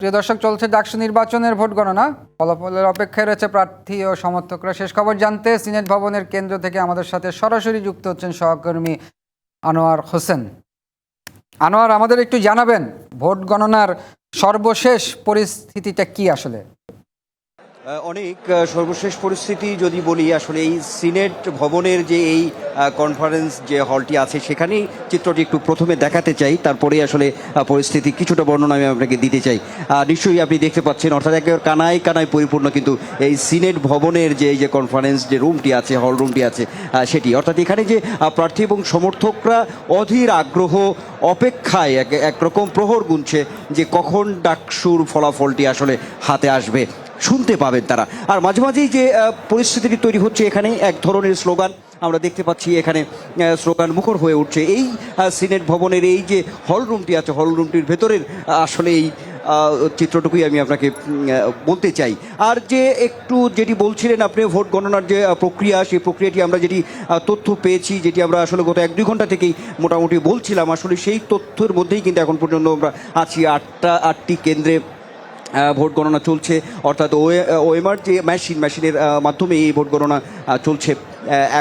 প্রিয় দর্শক, চলছে ডাকসু নির্বাচনের ভোট গণনা। ফলাফলের অপেক্ষায় রয়েছে প্রার্থী ও সমর্থকরা। শেষ খবর জানতে সিনেট ভবনের কেন্দ্র থেকে আমাদের সাথে সরাসরি যুক্ত হচ্ছেন সহকর্মী আনোয়ার হোসেন। আনোয়ার, আমাদের একটু জানাবেন ভোট গণনার সর্বশেষ পরিস্থিতিটা কি আসলে? অনেক সর্বশেষ পরিস্থিতি যদি বলি, আসলে এই সিনেট ভবনের যে এই কনফারেন্স যে হলটি আছে সেখানেই চিত্রটি একটু প্রথমে দেখাতে চাই, তারপরে আসলে পরিস্থিতি কিছুটা বর্ণনা আমি আপনাকে দিতে চাই। নিশ্চয়ই আপনি দেখতে পাচ্ছেন, অর্থাৎ একেবারে কানায় কানায় পরিপূর্ণ কিন্তু এই সিনেট ভবনের যে এই যে কনফারেন্স যে রুমটি আছে, হল রুমটি আছে সেটি, অর্থাৎ এখানে যে প্রার্থী এবং সমর্থকরা অধীর আগ্রহ অপেক্ষায় একরকম প্রহর গুনছে যে কখন ডাকসুর ফলাফলটি আসলে হাতে আসবে, শুনতে পাবেন তারা। আর মাঝে মাঝেই যে পরিস্থিতিটি তৈরি হচ্ছে, এখানে এক ধরনের স্লোগান আমরা দেখতে পাচ্ছি, এখানে স্লোগান মুখর হয়ে উঠছে। এই সিনেট ভবনের এই যে হল রুমটি আছে, হল রুমটির ভেতরের আসলে এই চিত্রটুকুই আমি আপনাকে বলতে চাই। আর যে একটু যেটি বলছিলেন আপনি, ভোট গণনার যে প্রক্রিয়া, সেই প্রক্রিয়াটি আমরা যেটি তথ্য পেয়েছি, যেটি আমরা আসলে গত 1-2 ঘন্টা থেকেই মোটামুটি বলছিলাম, আসলে সেই তথ্যের মধ্যেই কিন্তু এখন পর্যন্ত আমরা আছি। 8টি কেন্দ্রে ভোট গণনা চলছে, অর্থাৎ ওএমআর যে মেশিনের মাধ্যমে এই ভোট গণনা চলছে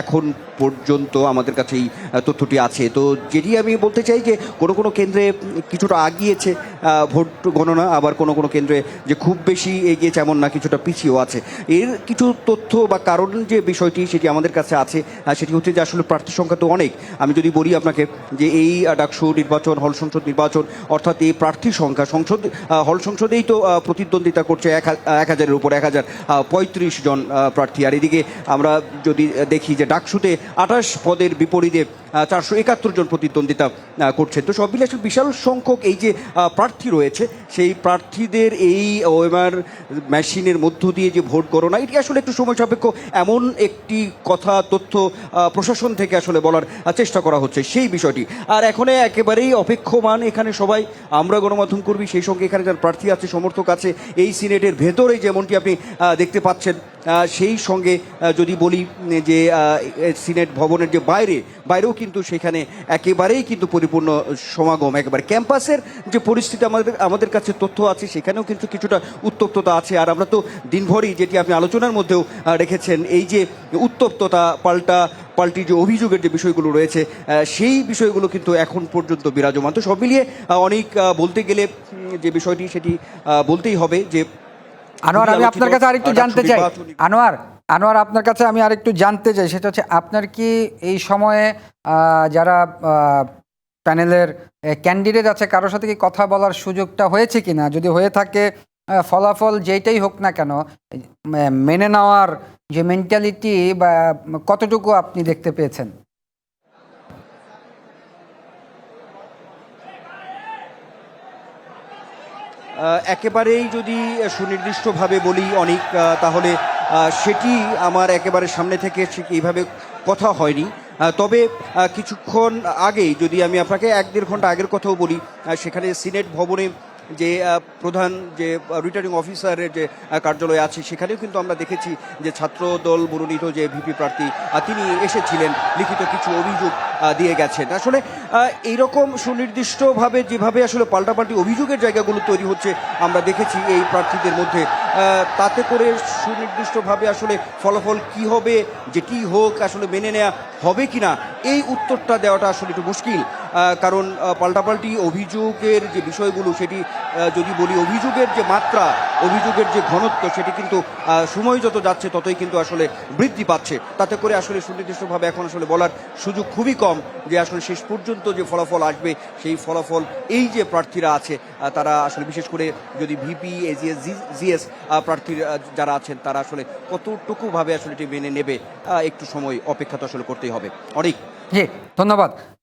এখন পর্যন্ত আমাদের কাছে এই তথ্যটি আছে। তো যেটি আমি বলতে চাই যে কোনো কোনো কেন্দ্রে কিছুটা আগিয়েছে ভোট গণনা, আবার কোনো কোনো কেন্দ্রে যে খুব বেশি এগিয়েছে এমন না, কিছুটা পিছিয়েও আছে। এর কিছু তথ্য বা কারণ যে বিষয়টি সেটি আমাদের কাছে আছে, সেটি হচ্ছে যে আসলে প্রার্থী সংখ্যা তো অনেক। আমি যদি বলি আপনাকে যে এই ডাকসু নির্বাচন, হল সংসদ নির্বাচন, অর্থাৎ এই প্রার্থী সংখ্যা হল সংসদেই তো প্রতিদ্বন্দ্বিতা করছে 1000-এর উপর 1035 জন প্রার্থী। আর এদিকে আমরা যদি দেখি যে ডাকসুতে 28 পদের বিপরীতে 471 জন প্রতিদ্বন্দ্বিতা করছেন। তো সব মিলে বিশাল সংখ্যক এই যে প্রার্থী রয়েছে, সেই প্রার্থীদের এই ওএমআর মেশিনের মধ্য দিয়ে যে ভোট গণনা, এটি আসলে একটু সময় সাপেক্ষ, এমন একটি কথা তথ্য প্রশাসন থেকে আসলে বলার চেষ্টা করা হচ্ছে সেই বিষয়টি। আর এখানে একেবারেই অপেক্ষমান এখানে সবাই, আমরা গণমাধ্যম কর্মী, সেই সঙ্গে এখানে যার প্রার্থী আছে, সমর্থক আছে, এই সিনেটের ভেতরে যেমনটি আপনি দেখতে পাচ্ছেন, সেই সঙ্গে যদি বলি যে সিনেট ভবনের যে বাইরেও কিন্তু সেখানে একেবারেই কিন্তু পরিপূর্ণ সমাগম। একেবারে ক্যাম্পাসের যে পরিস্থিতি আমাদের কাছে তথ্য আছে, সেখানেও কিন্তু কিছুটা উত্তপ্ততা আছে। আর আমরা তো দিনভরই, যেটি আপনি আলোচনার মধ্যেও রেখেছেন, এই যে উত্তপ্ততা পাল্টি যে অভিযোগের যে বিষয়গুলো রয়েছে, সেই বিষয়গুলো কিন্তু এখন পর্যন্ত বিরাজমান। তো সব মিলিয়ে অনেক বলতে গেলে যে বিষয়টি সেটি বলতেই হবে যে আনোয়ার, আমি আপনার কাছে আরেকটু জানতে চাই। আনোয়ার, আপনার কাছে আমি আরেকটু জানতে চাই, সেটা হচ্ছে আপনার কি এই সময়ে যারা প্যানেলের ক্যান্ডিডেট আছে কারোর সাথে কি কথা বলার সুযোগটা হয়েছে কিনা? যদি হয়ে থাকে, ফলাফল যেইটাই হোক না কেন, মেনে নেওয়ার যে মেন্টালিটি বা কতটুকু আপনি দেখতে পেয়েছেন? একেবারেই যদি সুনির্দিষ্টভাবে বলি অনেক, তাহলে সেটি আমার একেবারে সামনে থেকে ঠিক এইভাবে কথা হয়নি। তবে কিছুক্ষণ আগেই যদি আমি আপনাকে 1-1.5 ঘন্টা আগের কথাও বলি, সেখানে সিনেট ভবনে যে প্রধান যে রিটার্নিং অফিসারের যে কার্যালয় আছে, সেখানেও কিন্তু আমরা দেখেছি যে ছাত্র দল মনোনীত যে ভিপি প্রার্থী তিনি এসেছিলেন, লিখিত কিছু অভিযোগ দিয়ে গেছেন। আসলে এইরকম সুনির্দিষ্টভাবে যেভাবে আসলে পাল্টাপাল্টি অভিযোগের জায়গাগুলো তৈরি হচ্ছে আমরা দেখেছি এই প্রার্থীদের মধ্যে, তাতে করে সুনির্দিষ্টভাবে আসলে ফলাফল কি হবে, যেটি হোক আসলে মেনে নেওয়া হবে কিনা, এই উত্তরটা দেওয়াটা আসলে একটু মুশকিল। কারণ পাল্টাপাল্টি অভিযোগের যে বিষয়গুলো, সেটি যদি বলি, অভিযোগের যে মাত্রা, অভিযোগের যে ঘনত্ব, সেটি কিন্তু সময় যত যাচ্ছে ততই কিন্তু আসলে বৃদ্ধি পাচ্ছে। তাতে করে আসলে সুনির্দিষ্টভাবে এখন আসলে বলার সুযোগ খুবই কম যে আসলে শেষ পর্যন্ত যে ফলাফল আসবে, সেই ফলাফল এই যে প্রার্থীরা আছে তারা আসলে, বিশেষ করে যদি ভিপি, এজিএস, জিএস প্রার্থীর যারা আছেন, তারা আসলে কতটুকুভাবে আসলে এটি মেনে নেবে, একটু সময় অপেক্ষা তো আসলে করতেই হবে। অনেক জি, ধন্যবাদ।